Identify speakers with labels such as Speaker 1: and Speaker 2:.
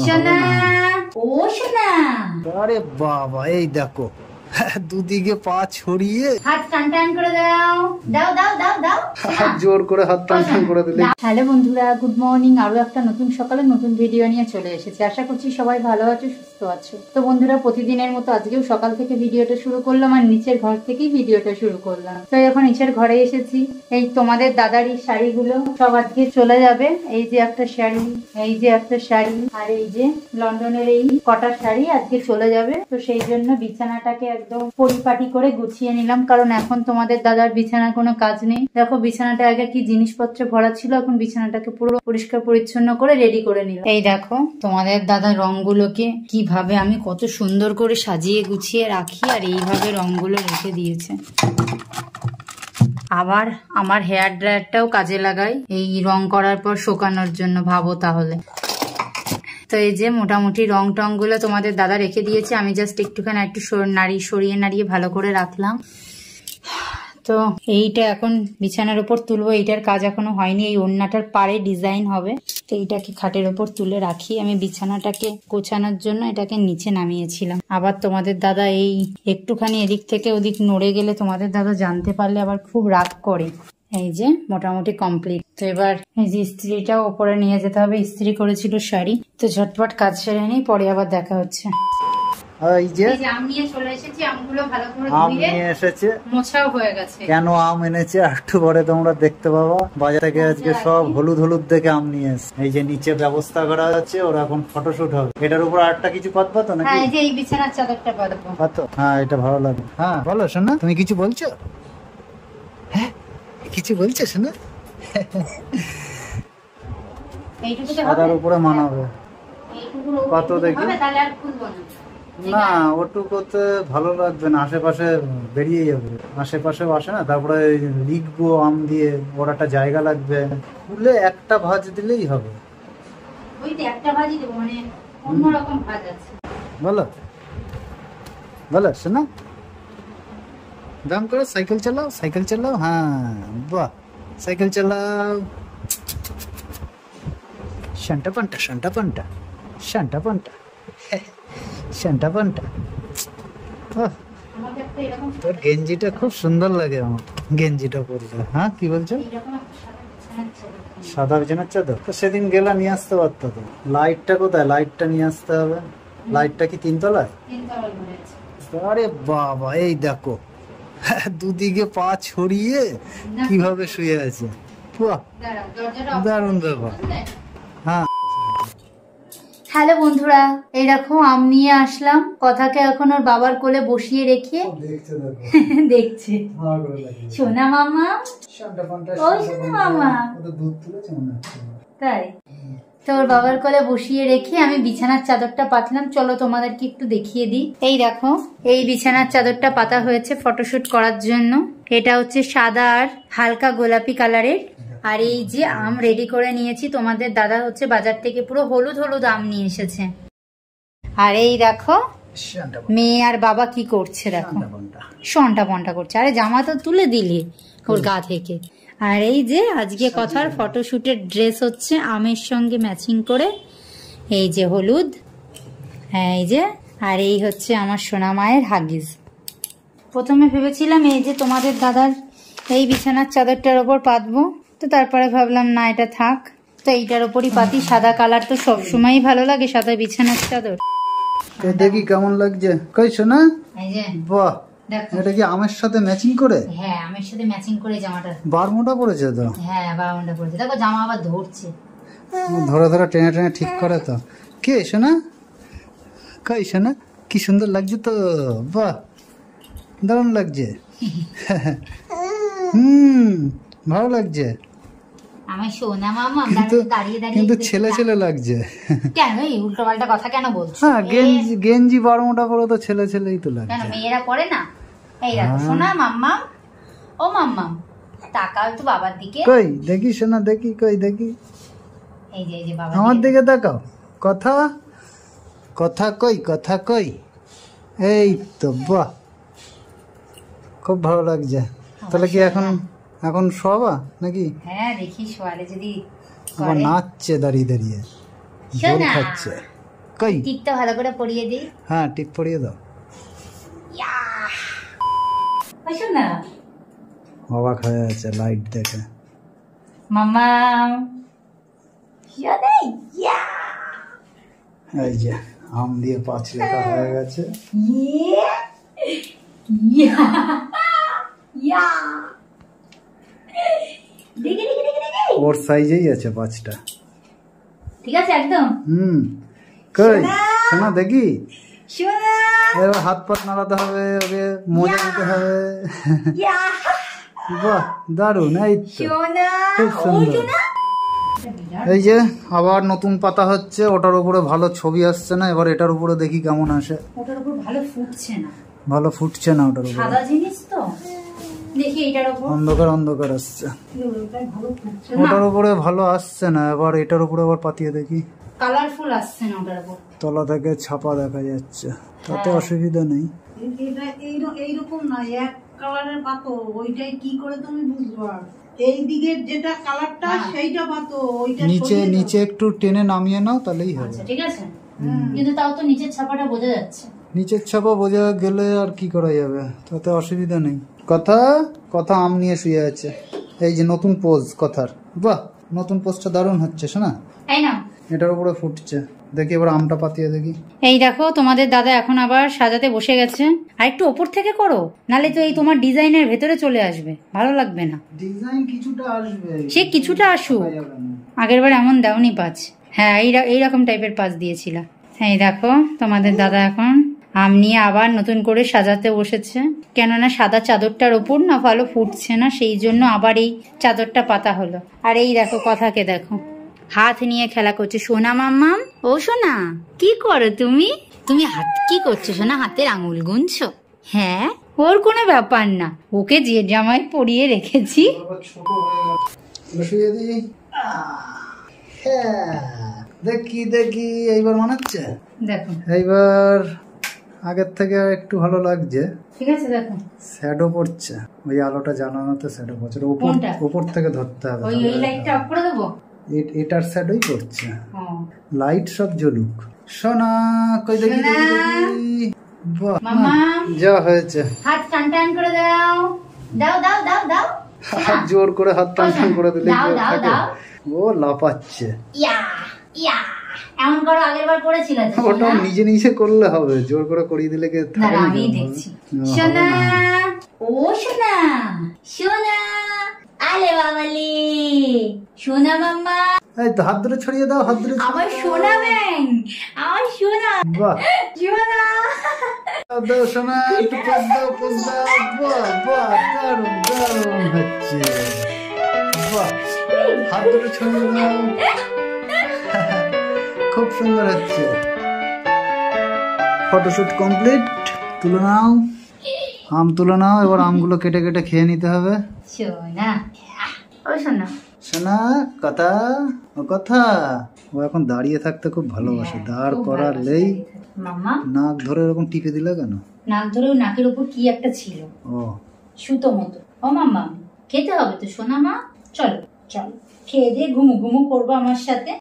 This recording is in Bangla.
Speaker 1: সোনা ও সোনা,
Speaker 2: আরে বাবা এই দেখো দুদিকে পা ছড়িয়ে
Speaker 1: হাত টান টান করে দাও, দাও দাও দাও দাও,
Speaker 2: জোর করে হাত টান টান করে দিলে।
Speaker 1: হ্যালো বন্ধুরা, গুড মর্নিং। আরো একটা নতুন সকালে নতুন ভিডিও নিয়ে চলে এসেছি। আশা করছি সবাই ভালো আছো, সুস্থ আছো। তো বন্ধুরা, প্রতিদিনের মতো আজকেও সকাল থেকে ভিডিওটা শুরু করলাম আর নিচের ঘর থেকেই ভিডিওটা শুরু করলাম। তো এখন নিচের ঘরে এসেছি। এই তোমাদের দাদারই শাড়িগুলো সব আজকে চলে যাবে। এই যে একটা শাড়ি, এই যে একটা শাড়ি, আর এই যে লন্ডনের এই কটা শাড়ি আজকে চলে যাবে। তো সেই জন্য বিছানাটাকে একদম পরিপাটি করে গুছিয়ে নিলাম, কারণ এখন তোমাদের দাদার বিছানা কোনো কাজ নেই। দেখো বিছানাটা আগে কি জিনিসপত্র ভরা ছিল, এখন বিছানাটাকে পুরো পরিষ্কার পরিচ্ছন্ন করে রেডি করে নিলাম। এই দেখো তোমাদের দাদার রংগুলোকে কিভাবে আমি কত সুন্দর করে সাজিয়ে গুছিয়ে রাখি, আর এইভাবে রংগুলো রেখে দিয়েছে। আবার আমার হেয়ার ড্রায়ারটাও কাজে লাগাই এই রং করার পর শুকানোর জন্য, ভাবো তাহলে। তো এই যে মোটামুটি রং টং গুলো তোমাদের দাদা রেখে দিয়েছে, আমি জাস্ট একটুখানি একটু সরিয়ে নাড়িয়ে ভালো করে রাখলাম। তো এইটা এখন বিছানার উপর তুলবো, এইটার কাজ এখনো হয়নি। এই ওড়নাটার পাড়ে ডিজাইন হবে, তো এইটাকে খাটের উপর তুলে রাখি। আমি বিছানাটাকে গোছানোর জন্য এটাকে নিচে নামিয়েছিলাম। আবার তোমাদের দাদা এই একটুখানি এদিক থেকে ওদিক নড়ে গেলে তোমাদের দাদা জানতে পারলে আবার খুব রাগ করে। এই যে মোটামুটি কমপ্লিট। তো এবার এই যে ইস্ত্রিটাও ওপরে নিয়ে যেতে হবে, ইস্ত্রি করেছিল শাড়ি। তো ঝটপট কাজ সেরে নিই, পরে আবার দেখা হচ্ছে।
Speaker 2: এই যে
Speaker 1: আম নিয়ে চলে এসেছি, আমগুলো ভালো করে
Speaker 2: আম নিয়ে এসেছে,
Speaker 1: মোছাও হয়ে গেছে।
Speaker 2: কেন আম এনেছে একটু পরে তোমরা দেখতে পাবো। বাজার থেকে আজকে সব হলুদ হলুদ দেখে আম নিয়ে এসে। এই যে নিচে ব্যবস্থা করা আছে, ওর এখন ফটোশুট হবে। এটার উপর আরেকটা কিছু পাতবা তো নাকি?
Speaker 1: হ্যাঁ, এই যে এই বিছানার চাদরটা পাতবো।
Speaker 2: পাতো? হ্যাঁ, এটা ভালো লাগে। হ্যাঁ বলো শোনা, তুমি কিছু বলছো? হ্যাঁ কিছু বলছো শোনা?
Speaker 1: এইটুকুতে
Speaker 2: সাদার উপরে মানাবে।
Speaker 1: এইটুকুর
Speaker 2: কত দেখি?
Speaker 1: হবে, তাহলে আর খুলবো না।
Speaker 2: না ওটুকুতে ভালো লাগবে না, আশেপাশে বেরিয়ে যাবে। আশেপাশেও আসে না, তারপরে লিখবো আম দিয়ে, ওর একটা জায়গা লাগবে। খুলে একটা ভাঁজ দিলেই হবে।
Speaker 1: ওই তো একটা ভাজি দেবো, মানে অন্যরকম ভাজ আছে।
Speaker 2: বলো বলো শোনা, দাম করে সাইকেল চালাও, সাইকেল চালাও। হ্যাঁ বাহ, সাইকেল চালাও। শান্টা পান্টা শান্টা পান্টা শান্টা পান্টা শান্টা পান্টা। তোর গেঞ্জিটা খুব সুন্দর লাগে আমার, গেঞ্জিটা পরলে। হ্যাঁ কি বলছো? সাদা বিছানার চাদর তো সেদিন গেলা নিয়ে আসতে পারতো তো। লাইটটা কোথায়? লাইটটা নিয়ে আসতে হবে। লাইটটা কি তিনতলায়? আরে বাবা এই দেখো দুদিকে পা ছড়িয়ে কিভাবে শুয়ে আছে। দারুণ ব্যাপার। হ্যাঁ
Speaker 1: হ্যালো বন্ধুরা, এই দেখো আম নিয়ে আসলাম। কথাকে এখন ওর বাবার কোলে বসিয়ে রেখে দেখছে। সোনা মামা, ওই সোনা মামা, তাই তো ওর বাবার কোলে বসিয়ে রেখে আমি বিছানার চাদরটা পাতলাম। চলো তোমাদেরকে একটু দেখিয়ে দিই। এই দেখো এই বিছানার চাদরটা পাতা হয়েছে ফটোশুট করার জন্য। এটা হচ্ছে সাদা আর হালকা গোলাপি কালারের। আর এই যে আম রেডি করে নিয়েছি, তোমাদের দাদা হচ্ছে বাজার থেকে পুরো হলুদ হলুদ আম নিয়ে এসেছে। আর এই দেখো মেয়ে আর বাবা কি করছে, দেখো সন্টা পন্টা করছে। আরে জামা তো তুলে দিলি ওর গা থেকে। আর এই যে আজকে কথার ফটোশুটের ড্রেস হচ্ছে আমের সঙ্গে ম্যাচিং করে, এই যে হলুদ, হ্যাঁ এই যে। আর এই হচ্ছে আমার সোনা মায়ের হাগিস। প্রথমে ভেবেছিলাম এই যে তোমাদের দাদার এই বিছানার চাদরটার ওপর পাতবো, তো তারপরে ভাবলাম না এটা থাক, তো এইটার ওপরই পাতি। সাদা কালার তো সবসময়ই ভালো লাগে, সাদা বিছানার চাদর।
Speaker 2: দেখি কেমন লাগছে। কই শোনা,
Speaker 1: এই যে
Speaker 2: বাহ, এটা কি আমের সাথে ম্যাচিং করে?
Speaker 1: হ্যাঁ আমের সাথে ম্যাচিং করে জামাটা।
Speaker 2: বারমুডা পড়েছে তো।
Speaker 1: হ্যাঁ বারমুডা পড়েছে, দেখো জামা আবার ধরছে।
Speaker 2: ধরে ধরে টেনে টেনে ঠিক করে তো। কে শোনা, কই শোনা, কি সুন্দর লাগছে তো। বাহ দারুণ লাগছে। ভালো লাগছে।
Speaker 1: আমার সোনা মামা দাঁড়িয়ে দাঁড়িয়ে
Speaker 2: কিন্তু ছেলে ছেলে লাগছে।
Speaker 1: কেন এই উল্টো পাল্টা কথা কেন বলছো?
Speaker 2: হ্যাঁ গেঞ্জি গেঞ্জি বারমুডা পরে তো ছেলে ছেলেই তো লাগছে।
Speaker 1: কেন মেয়েরা পরে না? এই দেখো সোনা মাম্মা, ও মাম্মা তাকাও তো বাবার দিকে।
Speaker 2: কই দেখি সোনা, দেখি কই দেখি।
Speaker 1: এই যে এই যে বাবা
Speaker 2: আমার দিকে তাকাও। কথা কথা কই, কথা কই। এই তো বাহ, খুব ভালো লাগছে। তাহলে কি এখন এখন শোয়াবা নাকি?
Speaker 1: হ্যাঁ দেখি শোয়ালে যদি
Speaker 2: আবার নাচছে দাঁড়িয়ে দাঁড়িয়ে, জল খাচ্ছে। কই
Speaker 1: টিকটা ভালো করে পরিয়ে দিই।
Speaker 2: হ্যাঁ টিক পরিয়ে দাও।
Speaker 1: না
Speaker 2: অবাক হয়ে আছে লাইট দেখে।
Speaker 1: মামা
Speaker 2: এই যে আম দিয়ে 5 লেখা হয়ে গেছে। ওর সাইজেই আছে 5টা।
Speaker 1: ঠিক আছে একদম।
Speaker 2: কই শোনা দেখি, এবার হাত পাত নাড়াতে হবে, ওকে মজা নিতে হবে। বাহ দারুণ, এই তো খুব সুন্দর। এই যে আবার নতুন পাতা হচ্ছে, ওটার উপরে ভালো ছবি আসছে না, এবার এটার উপরে দেখি কেমন আসে।
Speaker 1: ওটার উপর ভালো ফুটছে না,
Speaker 2: ভালো ফুটছে না ওটার উপরে,
Speaker 1: সাদা জিনিস তো, দেখি এটার উপর
Speaker 2: অন্ধকার অন্ধকার আসছে, ওটার উপরে ভালো আসছে না। এবার এটার উপরে আবার পাতিয়ে দেখি,
Speaker 1: কালারফুল আসছে না ওটার উপর,
Speaker 2: তলা থেকে ছাপা দেখা যাচ্ছে, তাতে অসুবিধা নেই।
Speaker 3: এইরকম না, এক কালারের পাতো, ওইটাই কি করে তুমি বুঝবা? এই দিকের যেটা কালারটা সেইটা পাতো, ওইটা
Speaker 2: নিচে নিচে একটু টেনে নামিয়ে নাও তাহলেই হবে।
Speaker 1: ঠিক আছে, কিন্তু তাও তো নিচের ছাপাটা বোঝা যাচ্ছে।
Speaker 2: নিচের ছাপা বোঝা গেলে আর কি করা যাবে, তাতে অসুবিধা নেই। কথা কথা আম নিয়ে শুয়ে আছে। এই যে নতুন পোজ কথার, বাহ নতুন পোজটা দারুণ হচ্ছে শোনা।
Speaker 1: এই না
Speaker 2: এটার উপরে ফুটছে, দেখি এবার আমটা পাতিয়ে দেখি।
Speaker 1: এই দেখো তোমাদের দাদা এখন আবার সাজাতে বসে গেছে। আর একটু ওপর থেকে করো, নালে তো এই তোমার ডিজাইনের ভেতরে চলে আসবে, ভালো লাগবে না।
Speaker 2: ডিজাইন কিছুটা আসবে,
Speaker 1: সে কিছুটা আসুক, আগের বার এমন দাওনি পাঁচ। হ্যাঁ এইরকম টাইপের পাঁচ দিয়েছিল। এই দেখো তোমাদের দাদা এখন আম নিয়ে আবার নতুন করে সাজাতে বসেছে, কেননা সাদা চাদরটার ওপর না ভালো ফুটছে না, সেই জন্য আবার এই চাদরটা পাতা হলো। আর এই দেখো কথাকে দেখো হাত নিয়ে খেলা করছে। সোনা মাম্মাম, ও সোনা কি করো তুমি? তুমি হাত কি করছো সোনা? হাতের আঙুল গুনছো? হ্যাঁ, ওর কোনো ব্যাপার না, ওকে যে জামাই পরিয়ে রেখেছি।
Speaker 2: দেখি দেখি এইবার মনে হচ্ছে,
Speaker 1: দেখো
Speaker 2: এইবার আগের থেকে একটু ভালো লাগছে।
Speaker 1: ঠিক আছে দেখো
Speaker 2: শ্যাডো পড়ছে, ওই আলোটা জ্বালানোতে শ্যাডো পড়ছে, উপর থেকে ধরতে হবে।
Speaker 1: ওই লাইটটা অফ করে দেবো,
Speaker 2: এটার শ্যাডোই পড়ছে, লাইট সব জ্বলুক। সোনা কই দেখি দেখি, বাহ যা হয়েছে।
Speaker 1: হাত টান টান করে দাও, দাও দাও দাও দাও,
Speaker 2: হাত জোর করে হাত টান টান করে দিলে
Speaker 1: দাও দাও দাও।
Speaker 2: ও লাফাচ্ছে,
Speaker 1: ইয়া ইয়া এমন করো, আগের বার করেছিল তো।
Speaker 2: ওটা নিজে নিজে করলে হবে, জোর করে করিয়ে দিলে কে থাকে?
Speaker 1: আমি দেখছি। সোনা, ও সোনা, সোনা, আলে বাবালি, সোনা মাম্মা।
Speaker 2: এই তো হাত ধরে ছড়িয়ে দাও, হাত ধরে
Speaker 1: আমার সোনা ব্যাং, আমার সোনা,
Speaker 2: বাহ
Speaker 1: সোনা
Speaker 2: দাও সোনা, একটু পোজ দাও পোজ দাও, বাহ বাহ দারুণ দারুণ হচ্ছে, বাহ হাত ধরে ছড়িয়ে দাও, খুব সুন্দর হচ্ছে। ফটোশুট কমপ্লিট, তুলে নাও, আম তুলে নাও। এবার আমগুলো কেটে কেটে খেয়ে নিতে হবে।
Speaker 1: সোনা, ও সোনা,
Speaker 2: সোনা কথা, ও কথা, ও এখন দাঁড়িয়ে থাকতে খুব ভালোবাসে, দাঁড় করালেই
Speaker 1: মাম্মা
Speaker 2: নাক ধরে এরকম টিপে দিলে কেন?
Speaker 1: নাক ধরে নাকের উপর কি একটা ছিল,
Speaker 2: ও
Speaker 1: সুতো মতো। ও মাম্মা খেতে হবে তো সোনা মা, চলো চলো খেয়ে দিয়ে ঘুমু ঘুমু করবো আমার সাথে।